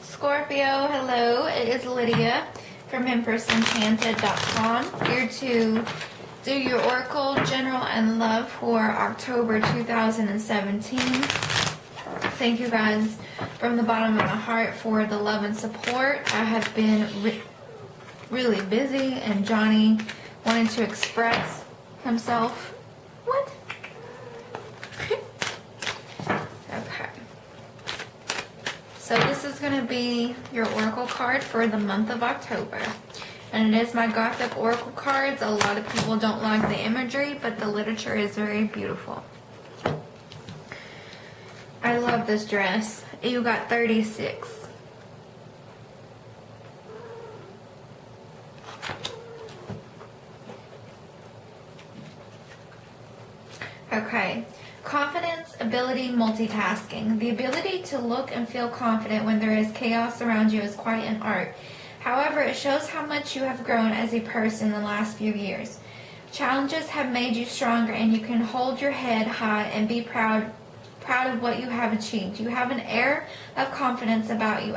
Scorpio, hello. It is Lydia from EmpressEnchanted.com, here to do your Oracle General and Love for October 2017. Thank you guys from the bottom of my heart for the love and support. I have been really busy, and Johnny wanted to express himself. What? Okay. So this is going to be your Oracle card for the month of October. And it is my Gothic Oracle cards. A lot of people don't like the imagery, but the literature is very beautiful. I love this dress. You got 36. Okay. Confidence, ability, multitasking. The ability to look and feel confident when there is chaos around you is quite an art. However, it shows how much you have grown as a person in the last few years. Challenges have made you stronger, and you can hold your head high and be proud of what you have achieved. You have an air of confidence about you.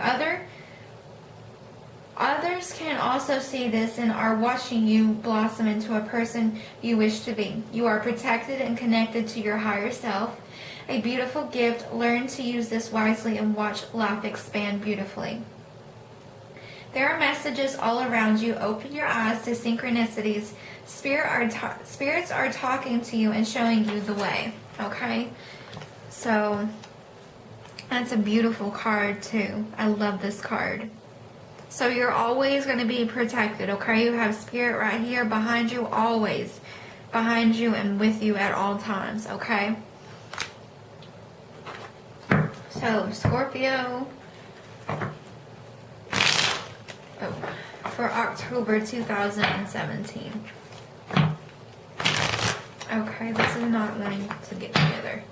Others can also see this and are watching you blossom into a person you wish to be. You are protected and connected to your higher self. A beautiful gift. Learn to use this wisely and watch life expand beautifully. There are messages all around you. Open your eyes to synchronicities. Spirits are talking to you and showing you the way. Okay? So, that's a beautiful card too. I love this card. So you're always going to be protected, okay? You have spirit right here behind you, always behind you and with you at all times, okay? So, Scorpio, for October 2017. Okay, this is not wanting to get together.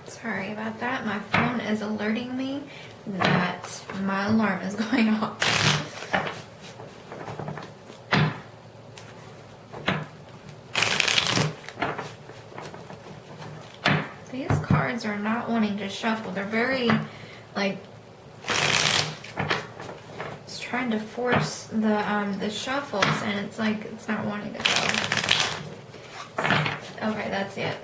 Sorry about that. My phone is alerting me that my alarm is going off. These cards are not wanting to shuffle. They're very, it's trying to force the shuffles, and it's like it's not wanting to go. Okay, that's it.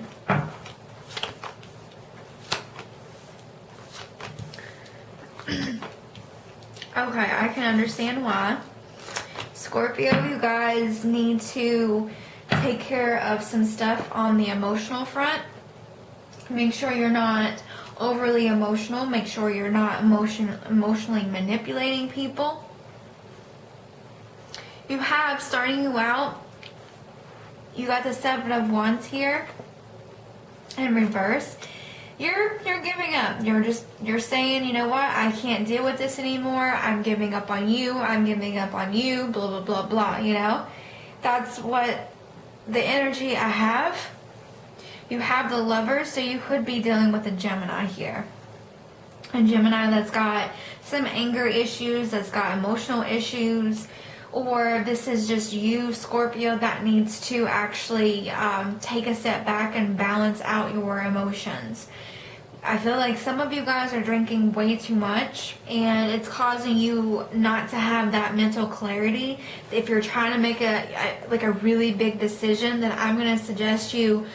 Okay, I can understand why. Scorpio, you guys need to take care of some stuff on the emotional front. Make sure you're not overly emotional. Make sure you're not emotionally manipulating people. You have, starting you out, you got the Seven of Wands here in reverse. You're giving up. You're saying, you know what, I can't deal with this anymore. I'm giving up on you. I'm giving up on you. Blah, blah, blah, blah, you know. That's what the energy I have. You have the Lover, so you could be dealing with a Gemini here. A Gemini that's got some anger issues, that's got emotional issues, or this is just you, Scorpio, that needs to actually take a step back and balance out your emotions. I feel like some of you guys are drinking way too much, and it's causing you not to have that mental clarity. If you're trying to make a really big decision, then I'm going to suggest you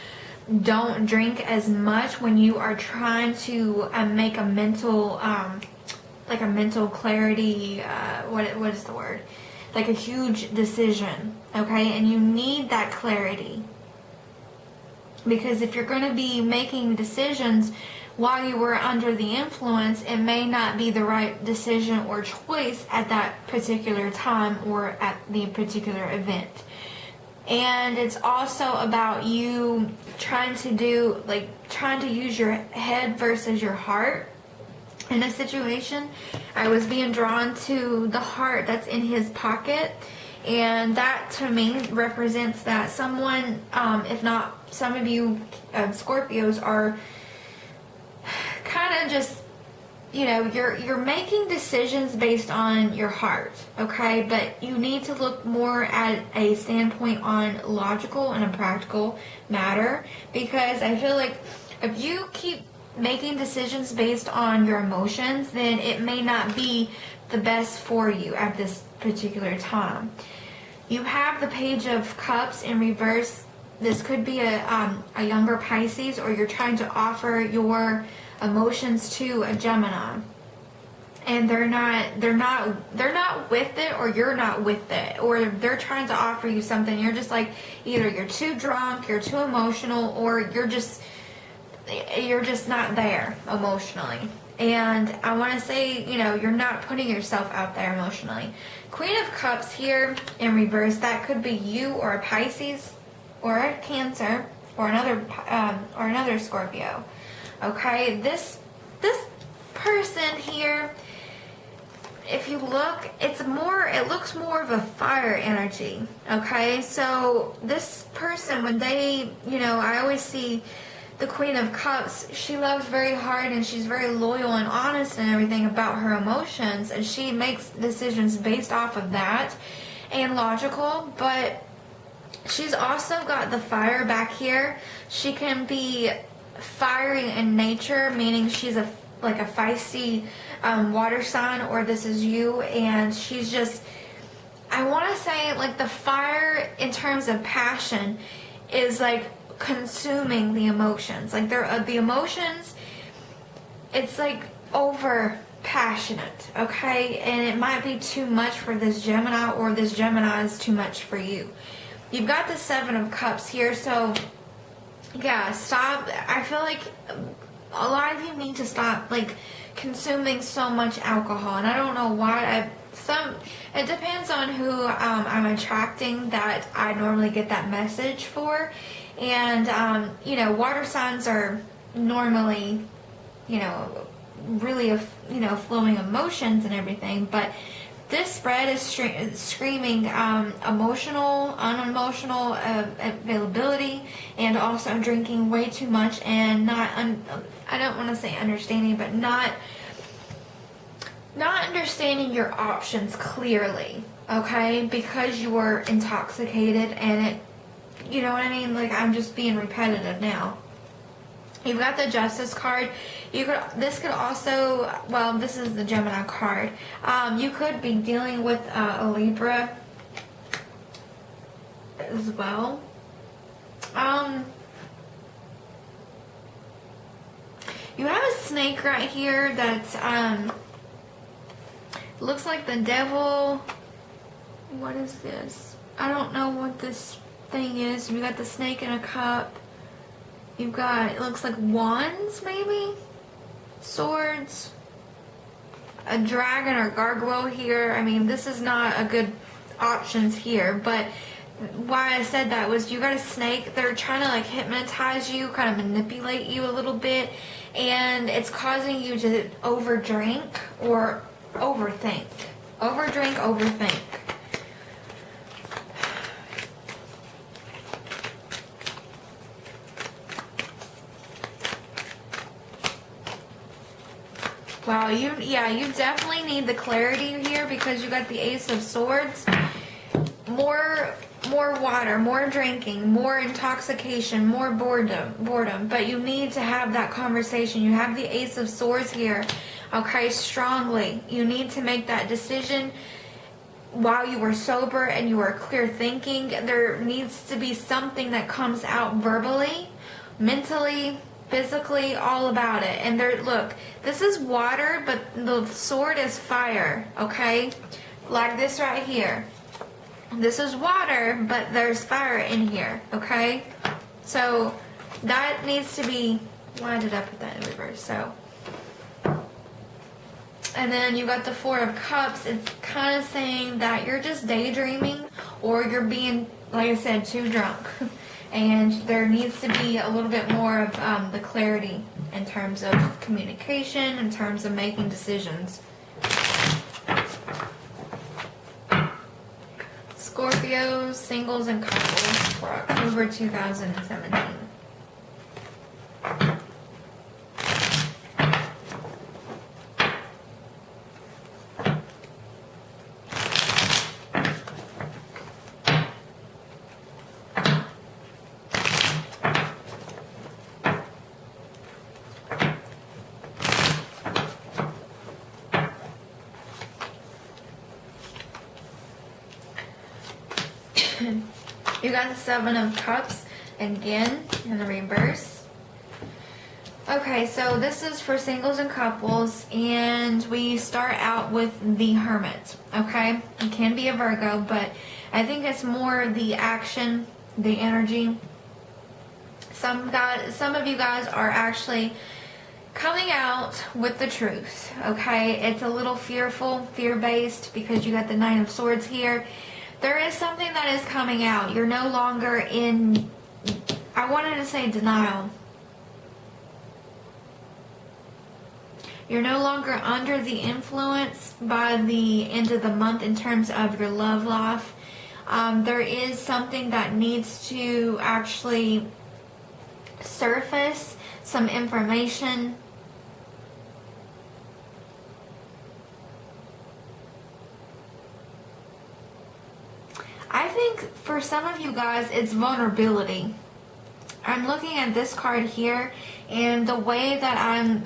don't drink as much when you are trying to make a mental clarity. What is the word? Like a huge decision, okay? And you need that clarity, because if you're going to be making decisions while you were under the influence, it may not be the right decision or choice at that particular time or at the particular event. And it's also about you trying to use your head versus your heart. In a situation, I was being drawn to the heart that's in his pocket, and that to me represents that someone, if not some of you Scorpios, are kind of just you know, you're making decisions based on your heart, okay? But you need to look more at a standpoint on logical and a practical matter, because I feel like if you keep making decisions based on your emotions, then it may not be the best for you at this particular time. You have the Page of Cups in reverse. This could be a younger Pisces, or you're trying to offer your emotions to a Gemini, and they're not with it, or you're not with it, or they're trying to offer you something. You're just like, either you're too drunk, you're too emotional, or you're just not there emotionally. And I want to say, you know, you're not putting yourself out there emotionally. Queen of Cups here in reverse, that could be you or a Pisces or a Cancer or another Scorpio. Okay, this person here, if you look, it looks more of a fire energy. Okay, so this person, when they, you know, I always see the Queen of Cups, she loves very hard, and she's very loyal and honest and everything about her emotions, and she makes decisions based off of that and logical. But she's also got the fire back here. She can be fiery in nature, meaning she's like a feisty water sign, or this is you, and she's just, I want to say, like, the fire in terms of passion is like consuming the emotions. Like, the emotions, it's like over passionate, okay? And it might be too much for this Gemini, or this Gemini is too much for you. You've got the Seven of Cups here, so yeah, stop. I feel like a lot of you need to stop, like, consuming so much alcohol, and I don't know why. It depends on who I'm attracting that I normally get that message for. And you know, water signs are normally, you know, really, you know, flowing emotions and everything, but this spread is screaming emotional, unemotional availability, and also drinking way too much, and I don't want to say understanding, but not understanding your options clearly, okay? Because you were intoxicated, and it, you know what I mean? Like, I'm just being repetitive now. You've got the Justice card. This could also, well, this is the Gemini card. You could be dealing with a Libra as well. You have a snake right here that's looks like the devil. What is this? I don't know what this thing is. You got the snake in a cup. You've got, it looks like wands, maybe? Swords. A dragon or gargoyle here. I mean, this is not a good options here, but why I said that was you got a snake. They're trying to, like, hypnotize you, kind of manipulate you a little bit, and it's causing you to overdrink or overthink. Overdrink, overthink. Wow, you definitely need the clarity here, because you got the Ace of Swords. More water, more drinking, more intoxication, more boredom. But you need to have that conversation. You have the Ace of Swords here, okay, strongly. You need to make that decision while you were sober and you were clear thinking. There needs to be something that comes out verbally, mentally, physically, all about it. And there, look, this is water, but the sword is fire, okay? Like this right here. This is water, but there's fire in here, okay? So that needs to be, why did I put that in reverse? So, and then you got the Four of Cups. It's kind of saying that you're just daydreaming, or you're being, like I said, too drunk. And there needs to be a little bit more of the clarity in terms of communication, in terms of making decisions. Scorpios, singles, and couples for October 2017. You got the Seven of Cups again in the reverse. Okay, so this is for singles and couples, and we start out with the Hermit, okay? It can be a Virgo, but I think it's more the action, the energy. Some of you guys are actually coming out with the truth, okay? It's a little fearful, fear-based, because you got the Nine of Swords here. There is something that is coming out. You're no longer in, I wanted to say denial. You're no longer under the influence by the end of the month in terms of your love life. There is something that needs to actually surface, some information. I think for some of you guys, it's vulnerability. I'm looking at this card here, and the way that I'm...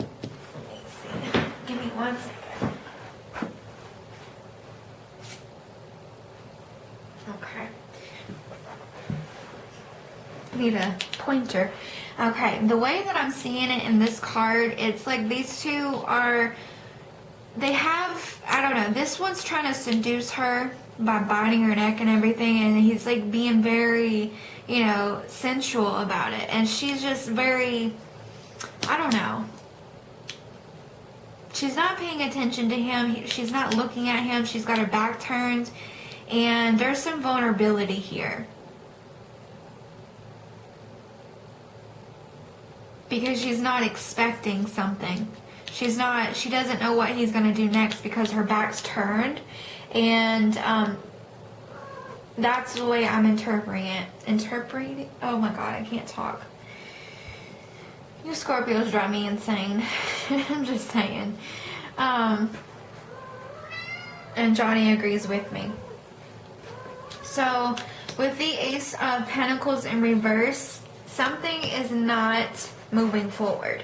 Give me 1 second. Okay. Need a pointer. Okay, the way that I'm seeing it in this card, it's like these two are... They have... I don't know. This one's trying to seduce her by biting her neck and everything, and he's like being very, you know, sensual about it. And she's just very... I don't know. She's not paying attention to him. She's not looking at him. She's got her back turned. And there's some vulnerability here. Because she's not expecting something. She doesn't know what he's going to do next because her back's turned. And that's the way I'm interpreting it. Oh my God, I can't talk. You Scorpios drive me insane. I'm just saying. And Johnny agrees with me. So, with the Ace of Pentacles in reverse, something is not moving forward.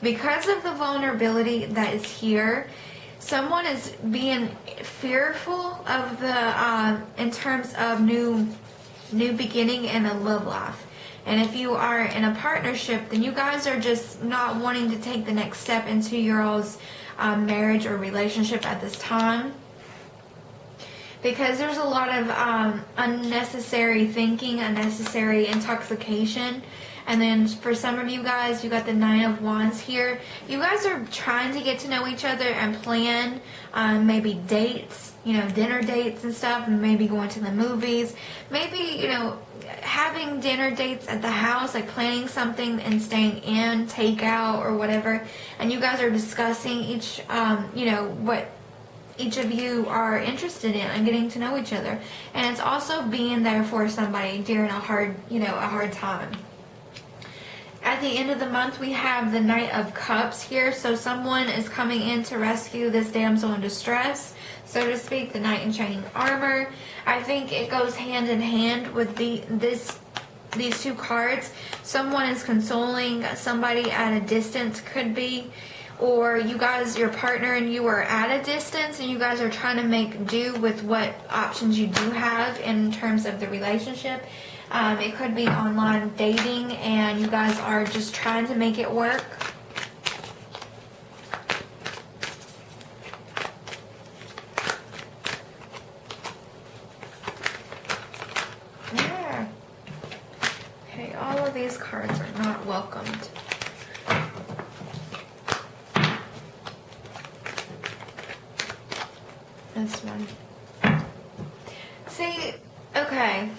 Because of the vulnerability that is here, someone is being fearful of the, in terms of new beginning in a love life. And if you are in a partnership, then you guys are just not wanting to take the next step into your all's marriage or relationship at this time. Because there's a lot of unnecessary thinking, unnecessary intoxication. And then for some of you guys, you got the Nine of Wands here. You guys are trying to get to know each other and plan maybe dates, you know, dinner dates and stuff, and maybe going to the movies. Maybe, you know, having dinner dates at the house, like planning something and staying in, takeout or whatever. And you guys are discussing each, you know, what each of you are interested in and getting to know each other. And it's also being there for somebody during a hard time. At the end of the month, we have the Knight of Cups here. So someone is coming in to rescue this damsel in distress, so to speak, the Knight in Shining Armor. I think it goes hand in hand with these two cards. Someone is consoling somebody at a distance, could be. Or you guys, your partner and you are at a distance and you guys are trying to make do with what options you do have in terms of the relationship. It could be online dating and you guys are just trying to make it work. Yeah. Okay, all of these cards are not welcomed. This one. See, okay.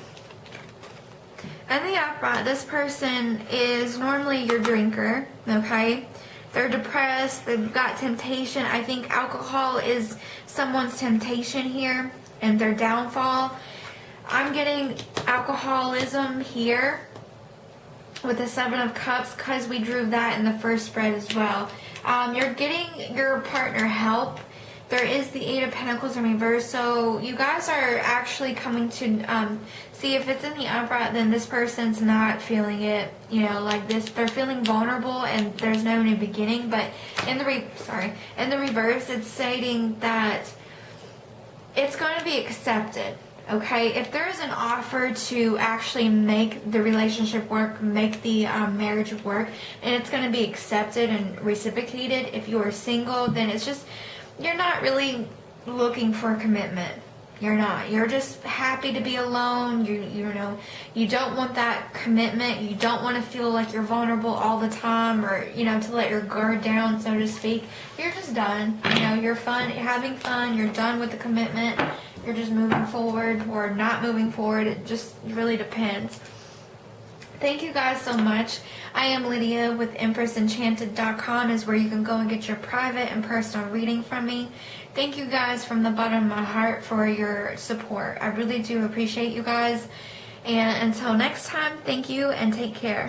In the upright, this person is normally your drinker, okay? They're depressed, they've got temptation. I think alcohol is someone's temptation here and their downfall. I'm getting alcoholism here with the Seven of Cups because we drew that in the first spread as well. You're getting your partner help. There is the Eight of Pentacles in reverse, so you guys are actually coming to see if it's in the upright, then this person's not feeling it, you know, like this. They're feeling vulnerable and there's no new beginning. But in the reverse, it's stating that it's going to be accepted, Okay, if there is an offer to actually make the relationship work, make the marriage work, and it's going to be accepted and reciprocated, if you are single, then it's just, you're not really looking for a commitment. You're not. You're just happy to be alone. You know, you don't want that commitment. You don't want to feel like you're vulnerable all the time, or, you know, to let your guard down, so to speak. You're just done. You know, you're having fun. You're done with the commitment. You're just moving forward or not moving forward. It just really depends. Thank you guys so much. I am Lydia with EmpressEnchanted.com is where you can go and get your private and personal reading from me. Thank you guys from the bottom of my heart for your support. I really do appreciate you guys. And until next time, thank you and take care.